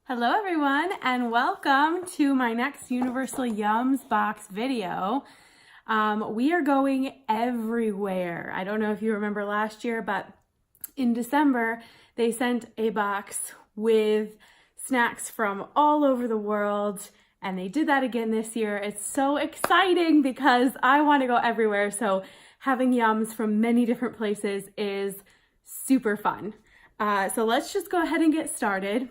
Hello everyone and welcome to my next Universal Yums box video. We are going everywhere. I don't know if you remember last year, but in December they sent a box with snacks from all over the world, and they did that again this year. It's so exciting because I want to go everywhere, so having yums from many different places is super fun. So let's just go ahead and get started.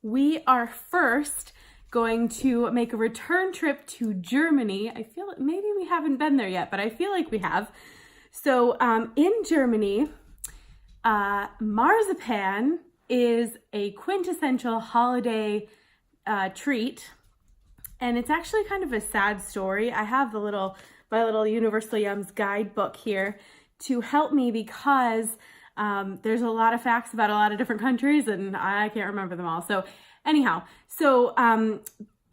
We are first going to make a return trip to Germany. I feel like maybe we haven't been there yet, but I feel like we have. So in Germany, marzipan is a quintessential holiday treat, and it's actually kind of a sad story. I have my little Universal Yums guidebook here to help me because there's a lot of facts about a lot of different countries and I can't remember them all. So anyhow,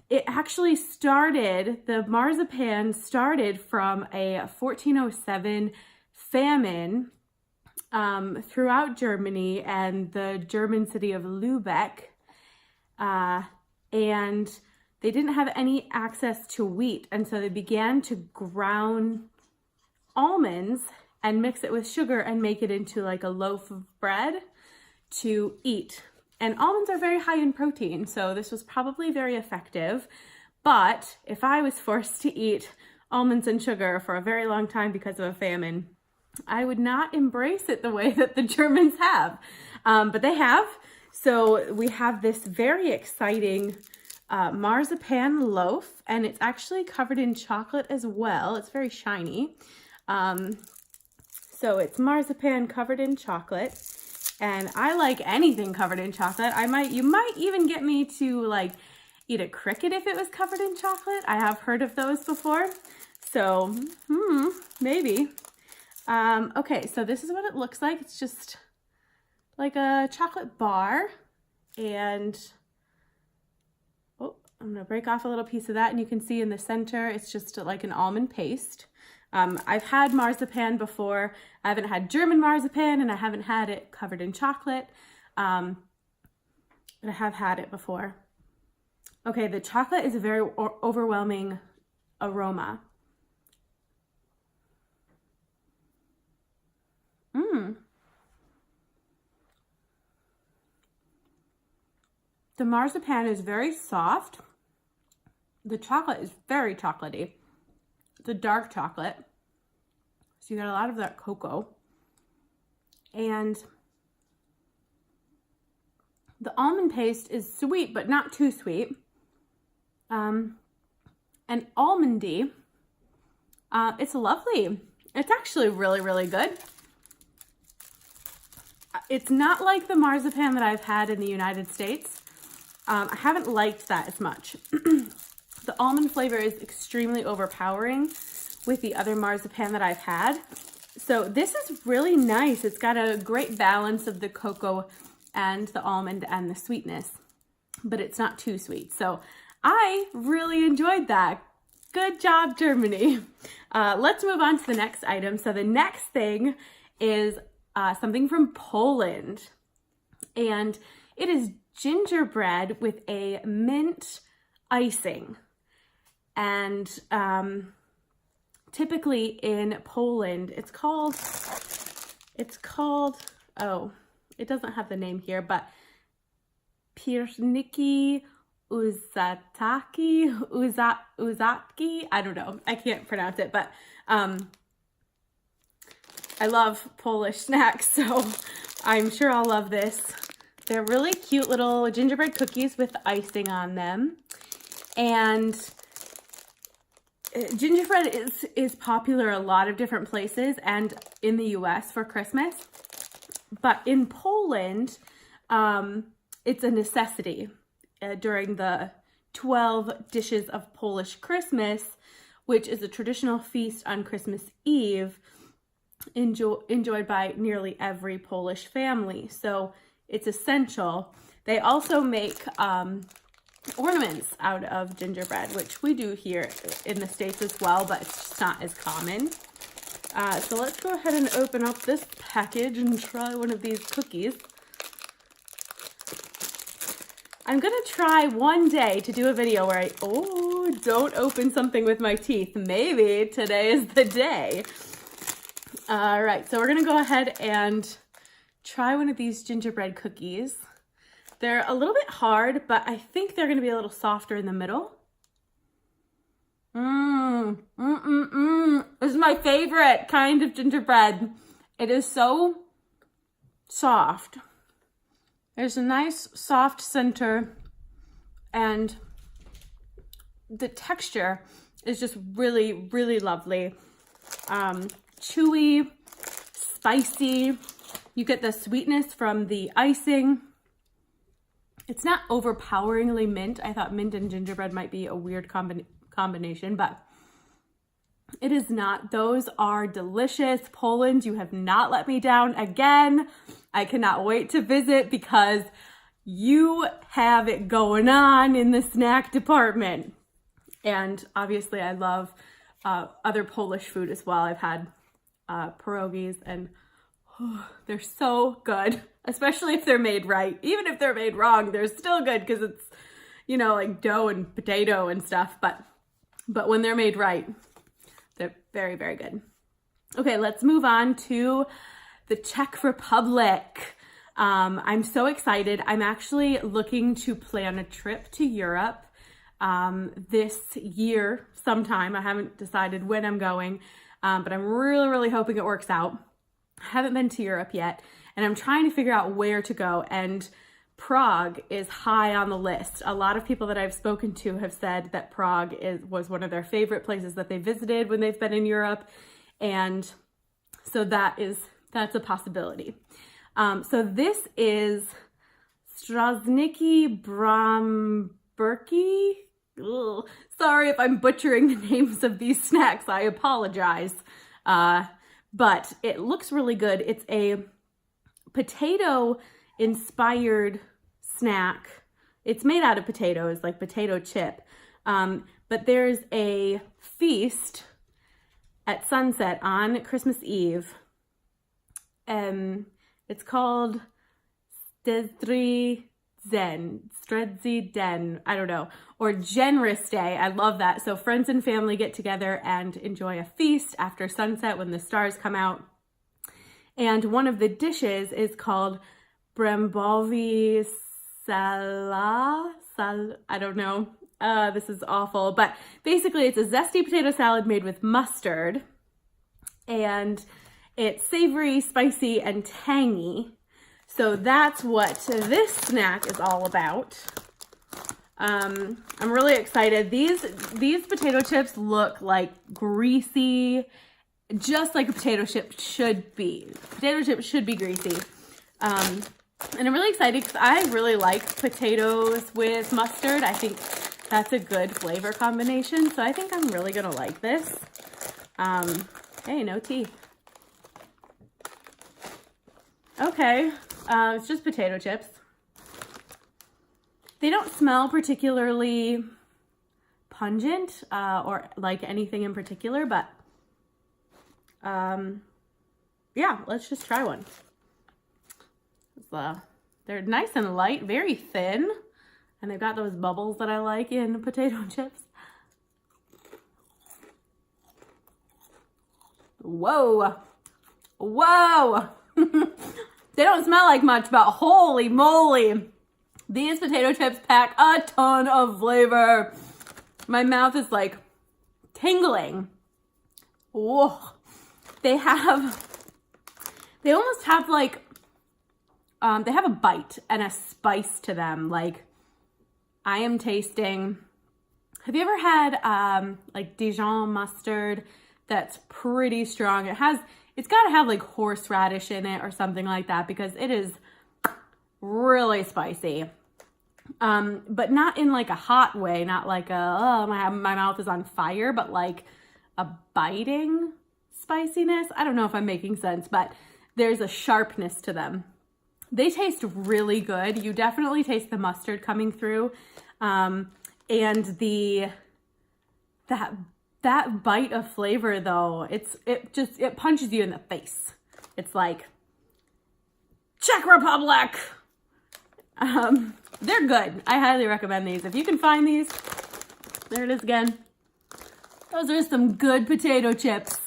it actually the marzipan started from a 1407 famine throughout Germany and the German city of Lübeck. And they didn't have any access to wheat. And so they began to ground almonds and mix it with sugar and make it into like a loaf of bread to eat. And almonds are very high in protein, so this was probably very effective. But if I was forced to eat almonds and sugar for a very long time because of a famine, I would not embrace it the way that the Germans have. But they have. So we have this very exciting marzipan loaf, and it's actually covered in chocolate as well. It's very shiny. So it's marzipan covered in chocolate, and I like anything covered in chocolate. You might even get me to like eat a cricket if it was covered in chocolate. I have heard of those before, so maybe. Okay, so this is what it looks like. It's just like a chocolate bar, and I'm gonna break off a little piece of that, and you can see in the center it's just like an almond paste. I've had marzipan before. I haven't had German marzipan, and I haven't had it covered in chocolate, but I have had it before. Okay, the chocolate is a very overwhelming aroma. The marzipan is very soft. The chocolate is very chocolatey. It's a dark chocolate, so you got a lot of that cocoa. And the almond paste is sweet, but not too sweet. And almondy. It's lovely. It's actually really, really good. It's not like the marzipan that I've had in the United States. I haven't liked that as much. The almond flavor is extremely overpowering with the other marzipan that I've had. So this is really nice. It's got a great balance of the cocoa and the almond and the sweetness, but it's not too sweet. So I really enjoyed that. Good job, Germany. Let's move on to the next item. So the next thing is something from Poland, and it is gingerbread with a mint icing. And typically in Poland, it's called, oh, it doesn't have the name here, but pierniki uzatki, I don't know, I can't pronounce it, but I love Polish snacks, so I'm sure I'll love this. They're really cute little gingerbread cookies with icing on them. And gingerbread is popular a lot of different places and in the US for Christmas. But in Poland, it's a necessity during the 12 dishes of Polish Christmas, which is a traditional feast on Christmas Eve enjoyed by nearly every Polish family. So it's essential. They also make ornaments out of gingerbread, which we do here in the States as well, but it's just not as common. So let's go ahead and open up this package and try one of these cookies. I'm gonna try one day to do a video where I, don't open something with my teeth. Maybe today is the day. All right, so we're gonna go ahead and try one of these gingerbread cookies. They're a little bit hard, but I think they're gonna be a little softer in the middle. This is my favorite kind of gingerbread. It is so soft. There's a nice soft center, and the texture is just really, really lovely. Chewy, spicy. You get the sweetness from the icing. It's not overpoweringly mint. I thought mint and gingerbread might be a weird combination, but it is not. Those are delicious. Poland, you have not let me down again. I cannot wait to visit because you have it going on in the snack department. And obviously I love other Polish food as well. I've had pierogies, and they're so good, especially if they're made right. Even if they're made wrong, they're still good because it's, you know, like dough and potato and stuff. But when they're made right, they're very, very good. Okay, let's move on to the Czech Republic. I'm so excited. I'm actually looking to plan a trip to Europe this year sometime. I haven't decided when I'm going, but I'm really, really hoping it works out. I haven't been to Europe yet, and I'm trying to figure out where to go, and Prague is high on the list. A lot of people that I've spoken to have said that Prague was one of their favorite places that they visited when they've been in Europe, and so that's a possibility. So this is Strażniki Bramberki. Sorry if I'm butchering the names of these snacks. I apologize. But it looks really good. It's a potato-inspired snack. It's made out of potatoes, like potato chip. But there's a feast at sunset on Christmas Eve. It's called Stredzi Den, I don't know, or Generous Day. I love that. So friends and family get together and enjoy a feast after sunset when the stars come out. And one of the dishes is called Brambovi Sala. I don't know. This is awful. But basically it's a zesty potato salad made with mustard. And it's savory, spicy, and tangy. So that's what this snack is all about. I'm really excited. These potato chips look like greasy, just like a potato chip should be. Potato chips should be greasy. And I'm really excited because I really like potatoes with mustard. I think that's a good flavor combination. So I think I'm really gonna like this. Hey, no teeth. Okay, it's just potato chips. They don't smell particularly pungent or like anything in particular, but yeah, let's just try one. They're nice and light, very thin, and they've got those bubbles that I like in potato chips. Whoa, whoa. They don't smell like much, but holy moly, these potato chips pack a ton of flavor. My mouth is like tingling. Whoa. They almost have like, they have a bite and a spice to them. Like I am tasting, have you ever had like Dijon mustard that's pretty strong? It's got to have like horseradish in it or something like that because it is really spicy. But not in like a hot way, not like my mouth is on fire, but like a biting spiciness. I don't know if I'm making sense, but there's a sharpness to them. They taste really good. You definitely taste the mustard coming through. And that bite of flavor though, it punches you in the face. It's like Czech Republic. they're good. I highly recommend these. If you can find these, there it is again. Those are some good potato chips.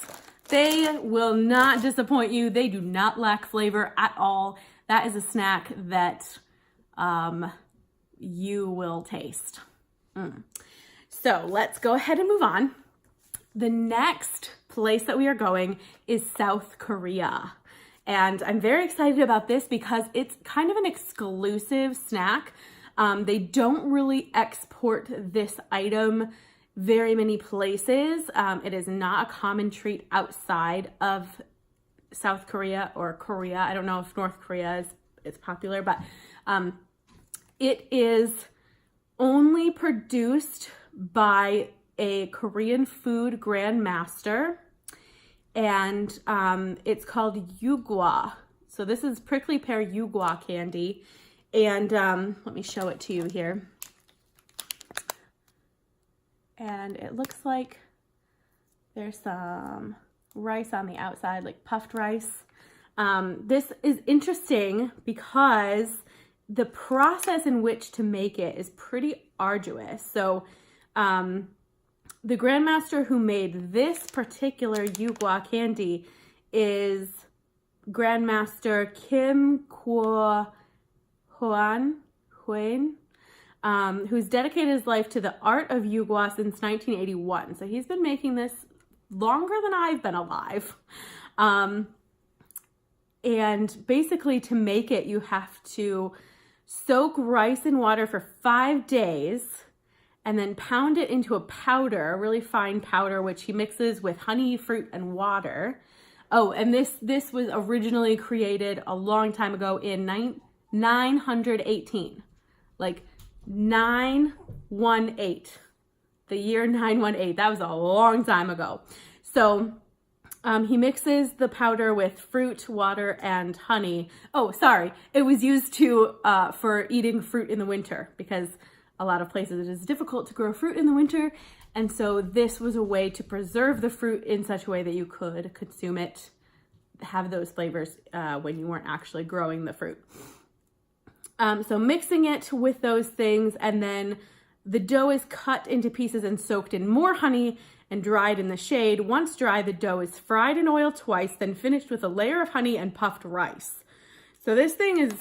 They will not disappoint you. They do not lack flavor at all. That is a snack that you will taste. So let's go ahead and move on. The next place that we are going is South Korea. And I'm very excited about this because it's kind of an exclusive snack. They don't really export this item very many places. It is not a common treat outside of South Korea or Korea. I don't know if North Korea is popular, but it is only produced by a Korean food grandmaster, and it's called Yugwa. So this is prickly pear Yugwa candy, and let me show it to you here. And it looks like there's some rice on the outside, like puffed rice. This is interesting because the process in which to make it is pretty arduous. So the grandmaster who made this particular Yugwa candy is Grandmaster Kim Kwon-Hwan, who's dedicated his life to the art of Yugwa since 1981. So he's been making this longer than I've been alive. And basically to make it, you have to soak rice in water for 5 days and then pound it into a powder, a really fine powder, which he mixes with honey, fruit, and water. Oh, and this was originally created a long time ago in 918. Like 918. The year 918. That was a long time ago. So he mixes the powder with fruit, water, and honey. Oh, sorry. It was used for eating fruit in the winter because a lot of places it is difficult to grow fruit in the winter. And so this was a way to preserve the fruit in such a way that you could consume it, have those flavors when you weren't actually growing the fruit. So mixing it with those things, and then the dough is cut into pieces and soaked in more honey and dried in the shade. Once dry, the dough is fried in oil twice, then finished with a layer of honey and puffed rice. So this thing is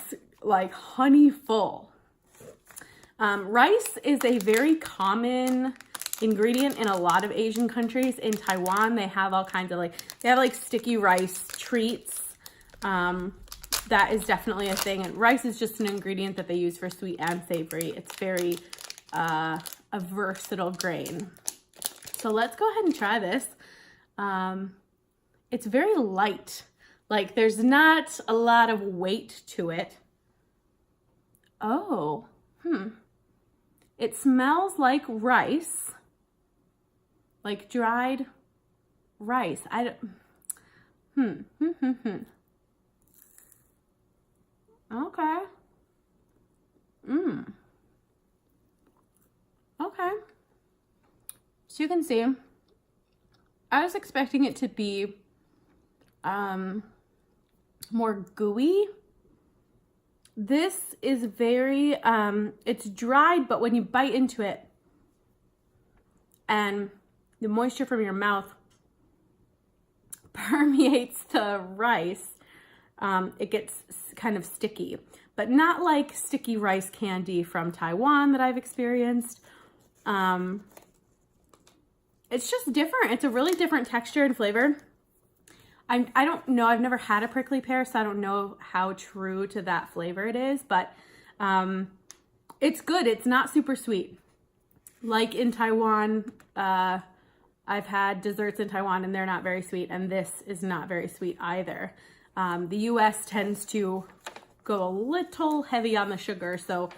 like honey full. Rice is a very common ingredient in a lot of Asian countries. In Taiwan, they have all kinds of sticky rice treats. That is definitely a thing. And rice is just an ingredient that they use for sweet and savory. It's very a versatile grain. So let's go ahead and try this. It's very light. Like there's not a lot of weight to it. Oh, It smells like rice, like dried rice. Okay. Okay. So you can see, I was expecting it to be more gooey. This is very, it's dried, but when you bite into it and the moisture from your mouth permeates the rice, it gets kind of sticky, but not like sticky rice candy from Taiwan that I've experienced. It's just different. It's a really different texture and flavor. I don't know. I've never had a prickly pear, so I don't know how true to that flavor it is, but it's good. It's not super sweet. Like in Taiwan, I've had desserts in Taiwan and they're not very sweet, and this is not very sweet either. The US tends to go a little heavy on the sugar, so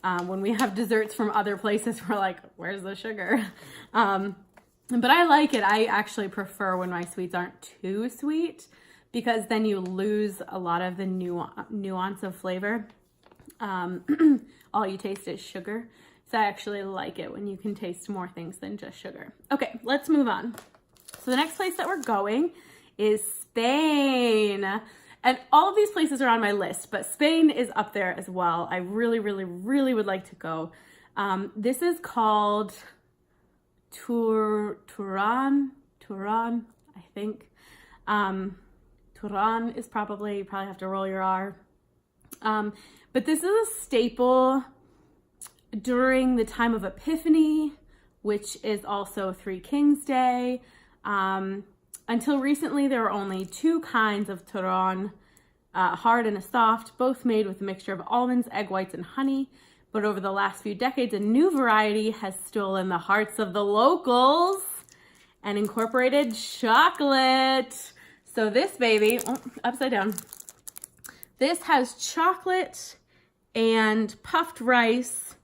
when we have desserts from other places, we're like, where's the sugar? But I like it. I actually prefer when my sweets aren't too sweet because then you lose a lot of the nuance of flavor. All you taste is sugar. So I actually like it when you can taste more things than just sugar. Okay, let's move on. So the next place that we're going is Spain. And all of these places are on my list, but Spain is up there as well. I really, really, really would like to go. This is called Turan, I think. Turan is probably, you probably have to roll your R. But this is a staple during the time of Epiphany, which is also Three Kings Day. Until recently, there were only two kinds of turon, a hard and a soft, both made with a mixture of almonds, egg whites, and honey. But over the last few decades, a new variety has stolen the hearts of the locals and incorporated chocolate. So this baby, upside down, this has chocolate and puffed rice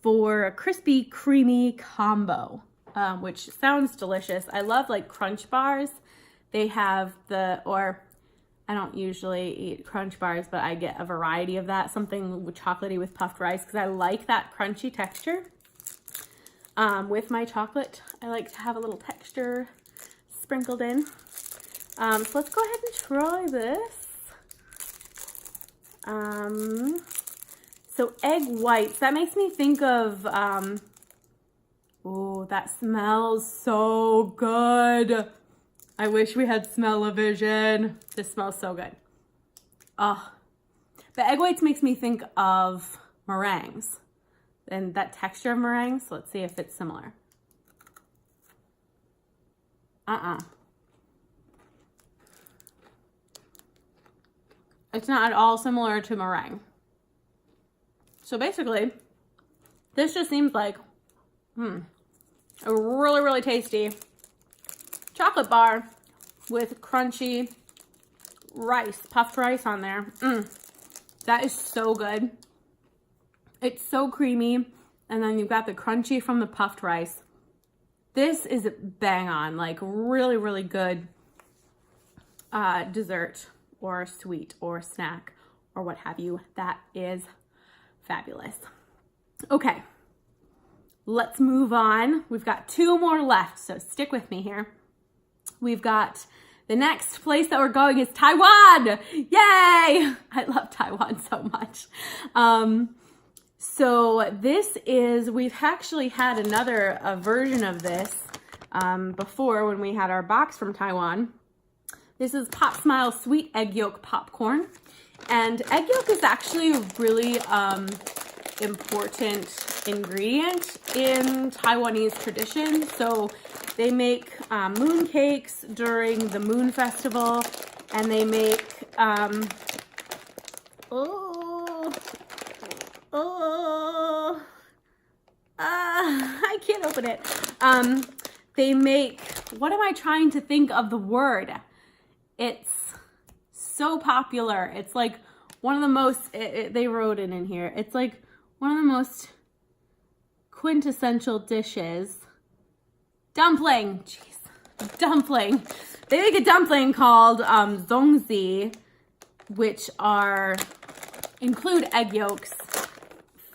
for a crispy, creamy combo, which sounds delicious. I love like Crunch bars. They have I don't usually eat Crunch bars, but I get a variety of that, something chocolatey with puffed rice, because I like that crunchy texture. With my chocolate, I like to have a little texture sprinkled in. So let's go ahead and try this. So egg whites, that makes me think of, oh, that smells so good. I wish we had smell-o-vision. This smells so good. Oh, but egg whites makes me think of meringues and that texture of meringues. So let's see if it's similar. It's not at all similar to meringue. So basically, this just seems like a really, really tasty chocolate bar with crunchy rice, puffed rice on there. That is so good. It's so creamy. And then you've got the crunchy from the puffed rice. This is bang on, like really, really good dessert or sweet or snack or what have you. That is fabulous. Okay, let's move on. We've got two more left, so stick with me here. We've got the next place that we're going is Taiwan. Yay! I love Taiwan so much. So this is, we've actually had another version of this before when we had our box from Taiwan. This is Pop Smile Sweet Egg Yolk Popcorn. And egg yolk is actually a really important ingredient in Taiwanese tradition. So they make moon cakes during the Moon Festival, and they make I can't open it. They make, what am I trying to think of the word? It's so popular. It's like one of the most, they wrote it in here. It's like one of the most quintessential dishes. Dumpling. Jeez. Dumpling. They make a dumpling called zongzi, which include egg yolks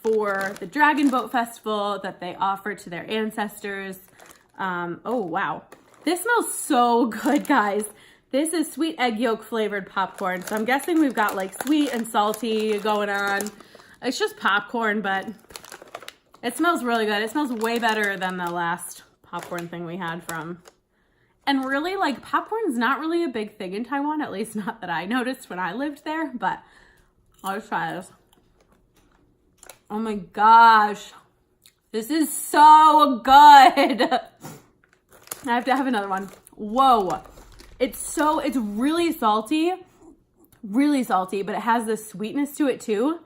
for the Dragon Boat Festival that they offer to their ancestors. Oh, wow. This smells so good, guys. This is sweet egg yolk flavored popcorn. So I'm guessing we've got like sweet and salty going on. It's just popcorn, but it smells really good. It smells way better than the last popcorn thing we had from. And really, like, popcorn's not really a big thing in Taiwan, at least not that I noticed when I lived there, but I'll try this. Oh my gosh. This is so good. I have to have another one. Whoa. It's really salty, but it has this sweetness to it too.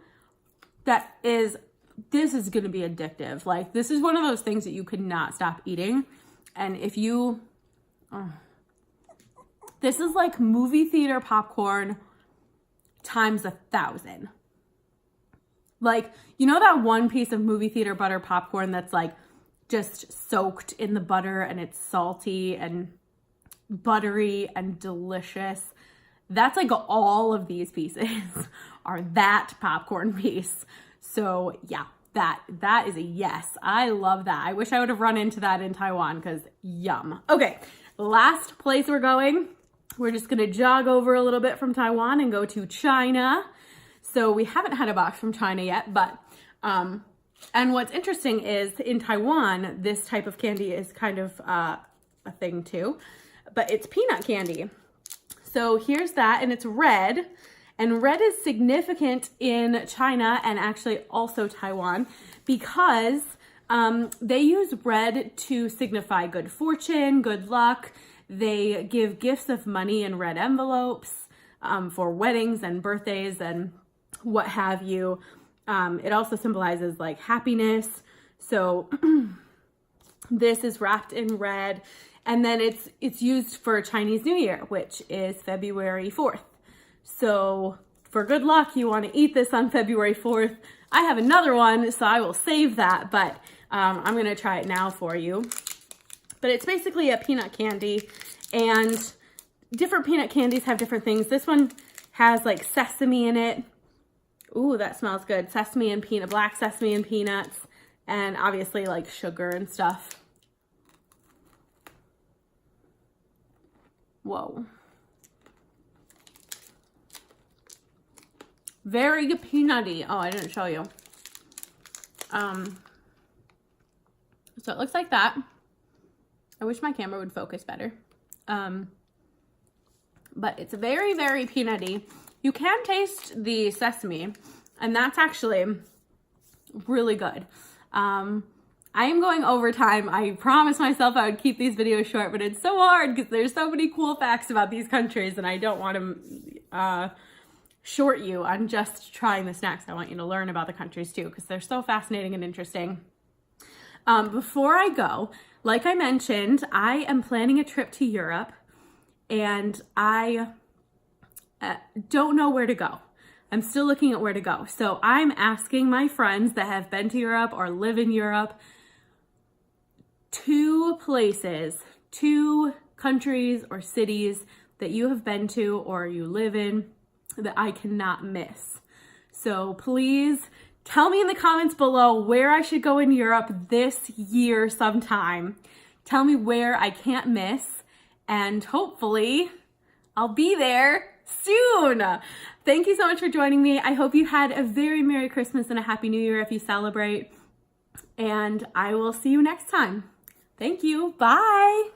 This is going to be addictive. Like, this is one of those things that you could not stop eating. And if you, this is like movie theater popcorn times 1,000. Like, you know that one piece of movie theater butter popcorn that's like just soaked in the butter and it's salty and buttery and delicious? That's like all of these pieces are that popcorn piece. So yeah, that is a yes. I love that. I wish I would have run into that in Taiwan because yum. Okay, last place we're going we're just gonna jog over a little bit from Taiwan and go to China. So we haven't had a box from China yet, but, and what's interesting is in Taiwan, this type of candy is kind of a thing too, but it's peanut candy. So here's that, and it's red, and red is significant in China and actually also Taiwan because they use red to signify good fortune, good luck. They give gifts of money in red envelopes for weddings and birthdays and what have you. It also symbolizes like happiness. So this is wrapped in red, and then it's used for Chinese New Year, which is February 4th. So for good luck, you want to eat this on February 4th. I have another one, so I will save that, but I'm going to try it now for you. But it's basically a peanut candy, and different peanut candies have different things. This one has like sesame in it. Ooh, that smells good. Sesame and peanut, black sesame and peanuts, and obviously like sugar and stuff. Whoa. Very peanutty. Oh, I didn't show you. So it looks like that. I wish my camera would focus better. But it's very, very peanutty. You can taste the sesame, and that's actually really good. I am going over time. I promised myself I would keep these videos short, but it's so hard because there's so many cool facts about these countries, and I don't want to short you on just trying the snacks. I want you to learn about the countries too, because they're so fascinating and interesting. Before I go, like I mentioned, I am planning a trip to Europe, and I don't know where to go. I'm still looking at where to go. So I'm asking my friends that have been to Europe or live in Europe, 2 places, 2 countries or cities that you have been to or you live in that I cannot miss. So please tell me in the comments below where I should go in Europe this year sometime. Tell me where I can't miss, and hopefully I'll be there soon. Thank you so much for joining me. I hope you had a very Merry Christmas and a Happy New Year if you celebrate, and I will see you next time. Thank you. Bye.